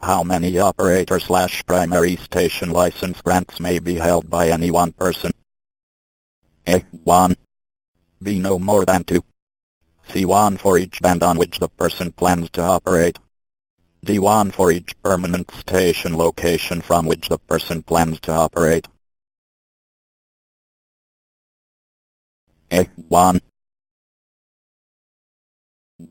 How many operator/primary station license grants may be held by any one person? A. 1. B. No more than 2. C. 1 for each band on which the person plans to operate. D. 1 for each permanent station location from which the person plans to operate. A. 1.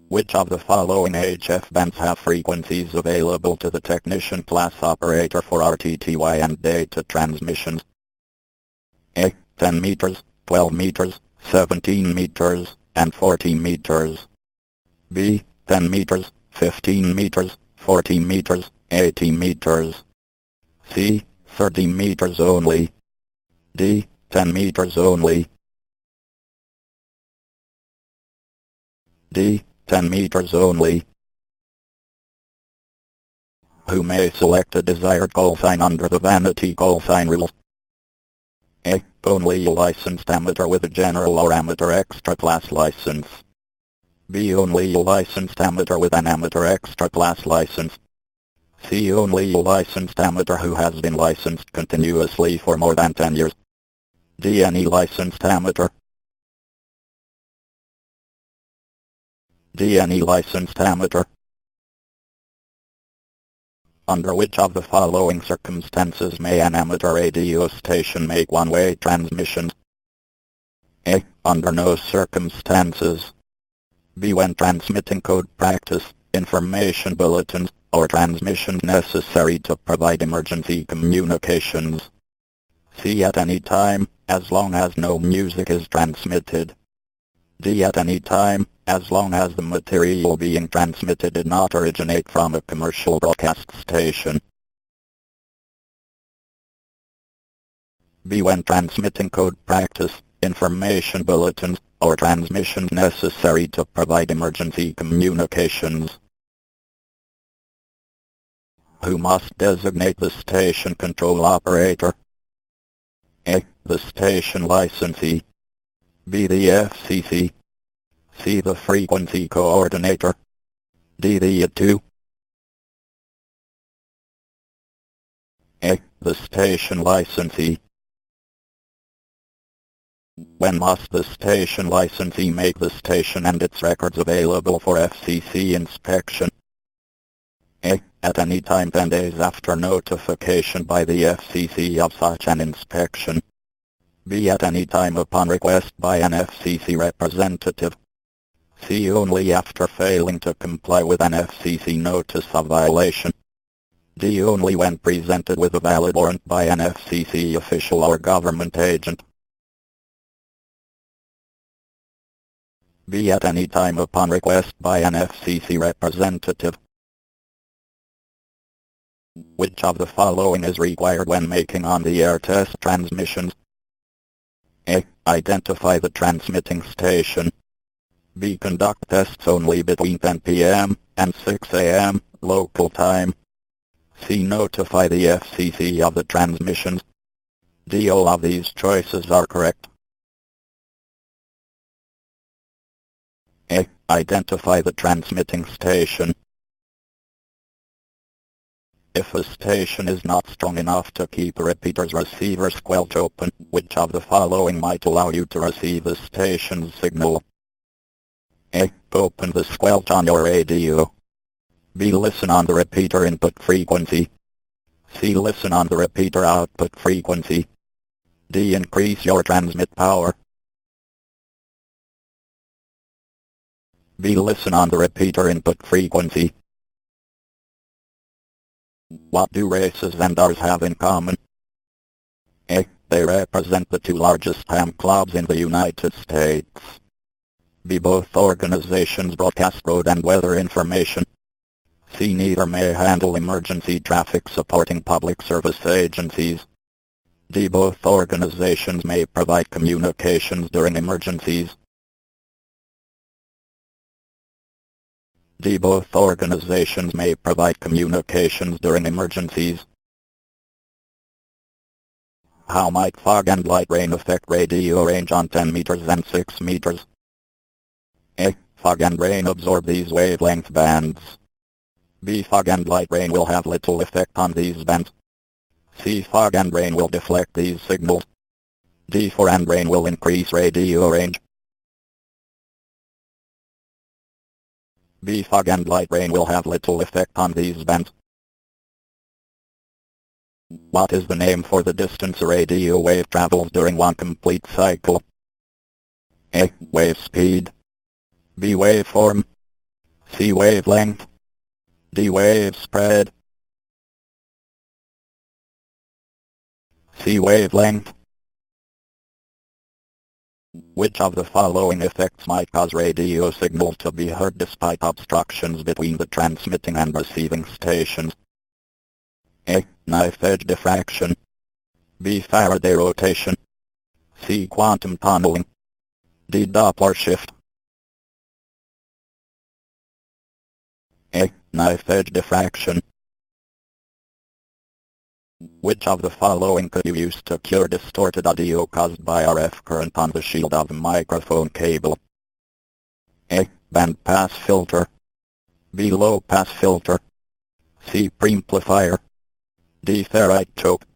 Which of the following HF bands have frequencies available to the technician class operator for RTTY and data transmissions? A. 10 meters, 12 meters, 17 meters, and 40 meters. B. 10 meters, 15 meters, 40 meters, 80 meters. C. 30 meters only. D. 10 meters only. D. 10 meters only. Who may select a desired call sign under the vanity call sign rules? A. Only a licensed amateur with a general or amateur extra class license. B. Only a licensed amateur with an amateur extra class license. C. Only a licensed amateur who has been licensed continuously for more than 10 years. D. Any licensed amateur. D. Any licensed amateur. Under which of the following circumstances may an amateur radio station make one-way transmissions? A. Under no circumstances. B. When transmitting code practice, information bulletins, or transmissions necessary to provide emergency communications. C. At any time, as long as no music is transmitted. D. At any time, as long as the material being transmitted did not originate from a commercial broadcast station. B. When transmitting code practice, information bulletins, or transmissions necessary to provide emergency communications. Who must designate the station control operator? A. The station licensee. B. The FCC. C. The frequency coordinator. D. The A2. A. The station licensee. When must the station licensee make the station and its records available for FCC inspection? A. At any time 10 days after notification by the FCC of such an inspection. B. At any time upon request by an FCC representative. C. Only after failing to comply with an FCC notice of violation. D. Only when presented with a valid warrant by an FCC official or government agent. B. At any time upon request by an FCC representative. Which of the following is required when making on-the-air test transmissions? A. Identify the transmitting station. B. Conduct tests only between 10 p.m. and 6 a.m. local time. C. Notify the FCC of the transmissions. D. All of these choices are correct. A. Identify the transmitting station. If a station is not strong enough to keep a repeater's receiver squelch open, which of the following might allow you to receive the station's signal? A. Open the squelch on your radio. B. Listen on the repeater input frequency. C. Listen on the repeater output frequency. D. Increase your transmit power. B. Listen on the repeater input frequency. What do races and ours have in common? A. They represent the two largest ham clubs in the United States. B. Both organizations broadcast road and weather information. C. Neither may handle emergency traffic supporting public service agencies. D. Both organizations may provide communications during emergencies. D. Both organizations may provide communications during emergencies. How might fog and light rain affect radio range on 10 meters and 6 meters? A. Fog and rain absorb these wavelength bands. B. Fog and light rain will have little effect on these bands. C. Fog and rain will deflect these signals. D. Fog and rain will increase radio range. B. Fog and light rain will have little effect on these bands. What is the name for the distance a radio wave travels during one complete cycle? A. Wave speed. B. Waveform. C. Wavelength. D. Wave spread. C. Wavelength. Which of the following effects might cause radio signals to be heard despite obstructions between the transmitting and receiving stations? A. Knife edge diffraction. B. Faraday rotation. C. Quantum tunneling. D. Doppler shift. A. Knife edge diffraction. Which of the following could you use to cure distorted audio caused by RF current on the shield of a microphone cable? A. Bandpass filter. B. Low-pass filter. C. Preamplifier. D. Ferrite choke.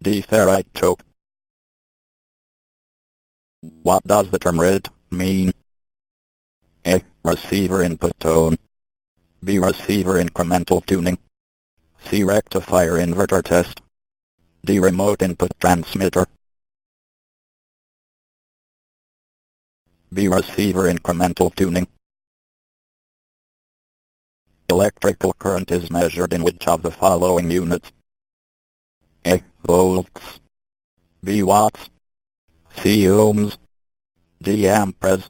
D. Ferrite choke. What does the term RIT mean? A. Receiver input tone. B. Receiver incremental tuning. C. Rectifier inverter test. D. Remote input transmitter. B. Receiver incremental tuning. Electrical current is measured in which of the following units? A. Volts. B. Watts. C. Ohms. D. Amperes.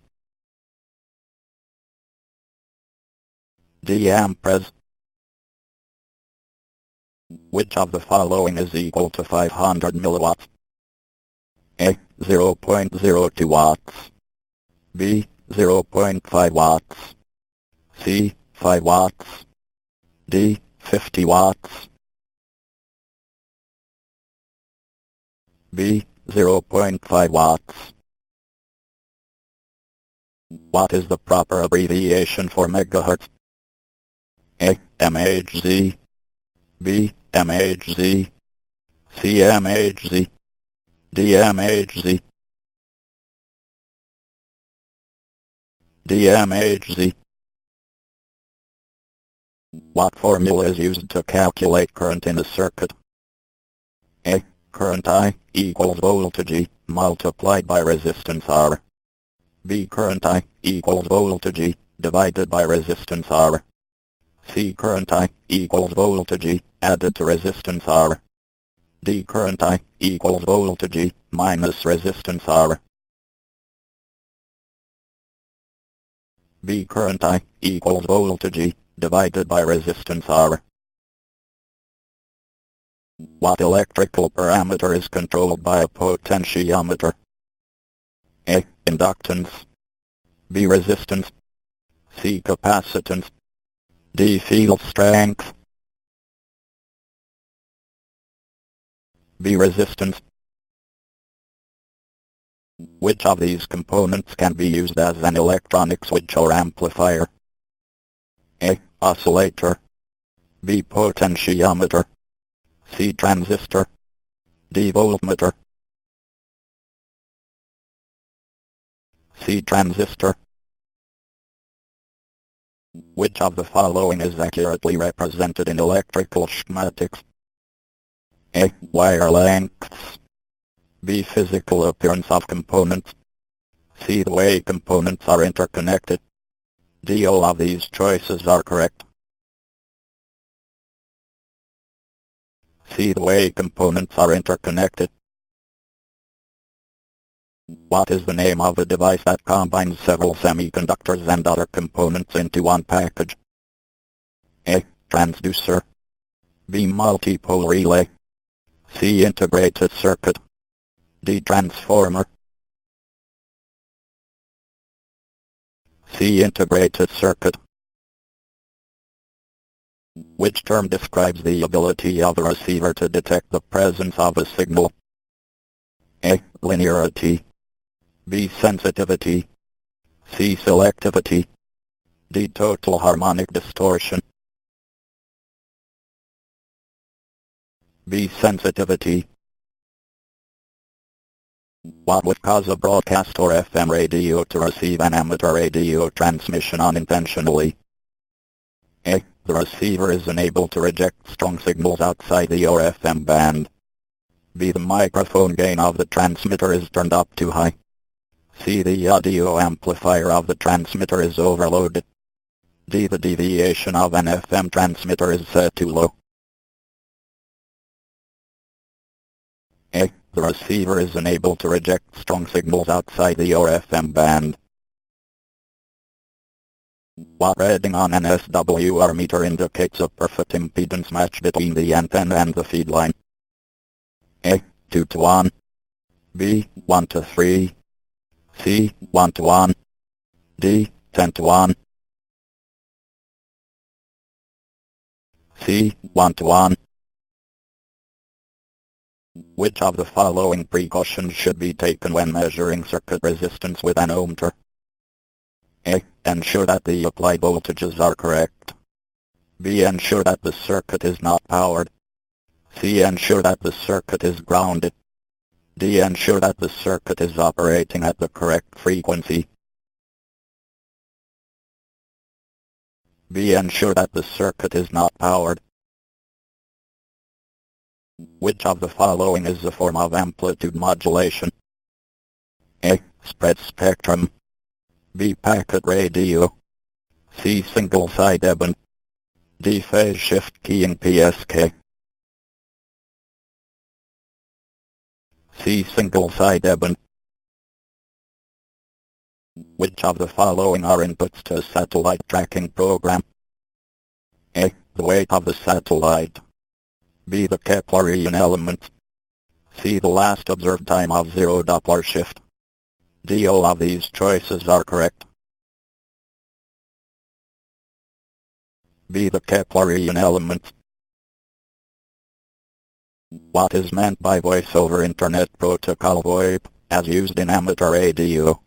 D. Amperes. Which of the following is equal to 500 milliwatts? A. 0.02 watts. B. 0.5 watts. C. 5 watts. D. 50 watts. B. 0.5 watts. What is the proper abbreviation for megahertz? A. MHz. B. MHz. C. MHz. D. MHz. D. MHz. What formula is used to calculate current in a circuit? A. Current I equals voltage E multiplied by resistance R. B. Current I equals voltage E divided by resistance R. C. Current I equals voltage E added to resistance R. D. Current I equals voltage E minus resistance R. B. Current I equals voltage E divided by resistance R. What electrical parameter is controlled by a potentiometer? A. Inductance. B. Resistance. C. Capacitance. D. Field strength. B. Resistance. Which of these components can be used as an electronic switch or amplifier? A. Oscillator. B. Potentiometer. C. Transistor. D. Voltmeter. C. Transistor. Which of the following is accurately represented in electrical schematics? A. Wire lengths. B. Physical appearance of components. C. The way components are interconnected. D. All of these choices are correct. C. The way components are interconnected. What is the name of a device that combines several semiconductors and other components into one package? A. Transducer. B. Multipole relay. C. Integrated circuit. D. Transformer. C. Integrated circuit. Which term describes the ability of a receiver to detect the presence of a signal? A. Linearity. B. Sensitivity. C. Selectivity. D. Total harmonic distortion. B. Sensitivity. What would cause a broadcast or FM radio to receive an amateur radio transmission unintentionally? A. The receiver is unable to reject strong signals outside the FM band. B. The microphone gain of the transmitter is turned up too high. C. The audio amplifier of the transmitter is overloaded. D. The deviation of an FM transmitter is set too low. A. The receiver is unable to reject strong signals outside the FM band. What reading on an SWR meter indicates a perfect impedance match between the antenna and the feed line? A. 2:1. B. 1:3. C. 1:1. D. 10:1. C. 1:1. Which of the following precautions should be taken when measuring circuit resistance with an ohmmeter? A. Ensure that the applied voltages are correct. B. Ensure that the circuit is not powered. C. Ensure that the circuit is grounded. D. Ensure that the circuit is operating at the correct frequency. B. Ensure that the circuit is not powered. Which of the following is a form of amplitude modulation? A. Spread spectrum. B. Packet radio. C. Single sideband. D. Phase shift keying PSK. C. Single sideband. Which of the following are inputs to a satellite tracking program? A. The weight of the satellite. B. The Keplerian element. C. The last observed time of zero Doppler shift. D. All of these choices are correct. B. The Keplerian element. What is meant by Voice over Internet Protocol VoIP, as used in amateur radio?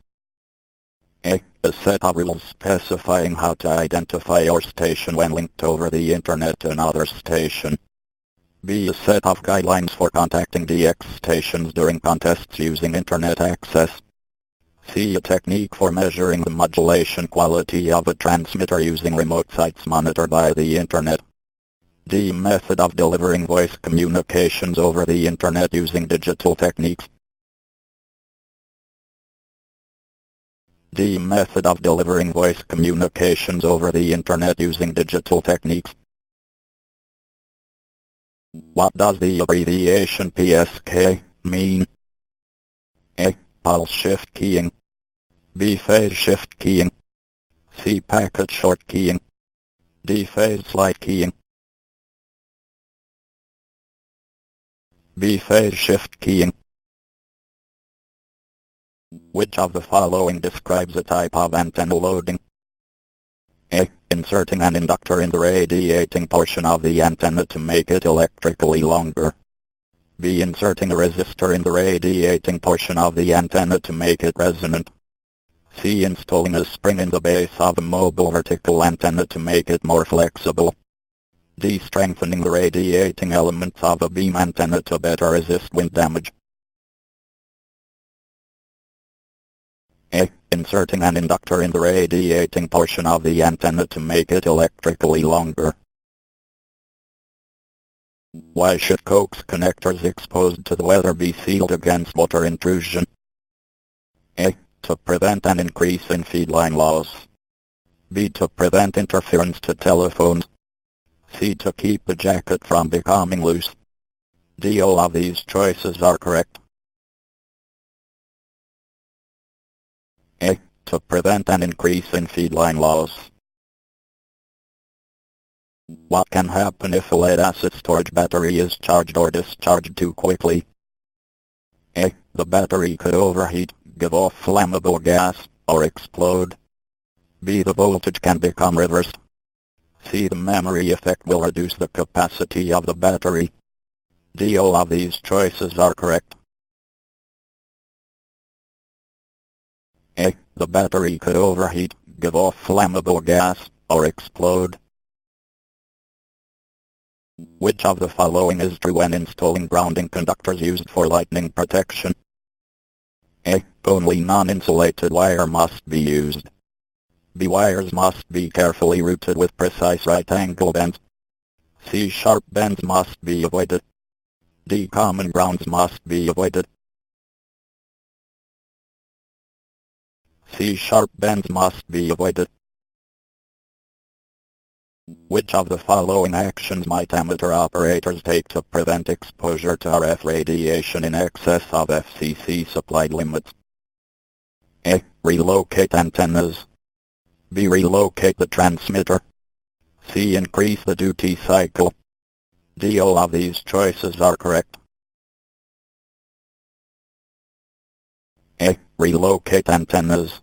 A. A set of rules specifying how to identify your station when linked over the Internet to another station. B. A set of guidelines for contacting DX stations during contests using Internet access. C. A technique for measuring the modulation quality of a transmitter using remote sites monitored by the Internet. D. Method of delivering voice communications over the Internet using digital techniques. D. Method of delivering voice communications over the Internet using digital techniques. What does the abbreviation PSK mean? A. Pulse shift keying. B. Phase shift keying. C. Packet short keying. D. Phase slide keying. B. Phase shift keying. Which of the following describes a type of antenna loading? A. Inserting an inductor in the radiating portion of the antenna to make it electrically longer. B. Inserting a resistor in the radiating portion of the antenna to make it resonant. C. Installing a spring in the base of a mobile vertical antenna to make it more flexible. D. Strengthening the radiating elements of a beam antenna to better resist wind damage. A. Inserting an inductor in the radiating portion of the antenna to make it electrically longer. Why should coax connectors exposed to the weather be sealed against water intrusion? A. To prevent an increase in feedline loss. B. To prevent interference to telephones. C. To keep the jacket from becoming loose. D. All of these choices are correct. A. To prevent an increase in feedline loss. What can happen if a lead-acid storage battery is charged or discharged too quickly? A. The battery could overheat, give off flammable gas, or explode. B. The voltage can become reversed. C. The memory effect will reduce the capacity of the battery. D. All of these choices are correct. A. The battery could overheat, give off flammable gas, or explode. Which of the following is true when installing grounding conductors used for lightning protection? A. Only non-insulated wire must be used. B. Wires must be carefully routed with precise right-angle bends. C. Sharp bends must be avoided. D. Common grounds must be avoided. C. Sharp bends must be avoided. Which of the following actions might amateur operators take to prevent exposure to RF radiation in excess of FCC supplied limits? A. Relocate antennas. B. Relocate the transmitter. C. Increase the duty cycle. D. All of these choices are correct. A. Relocate antennas.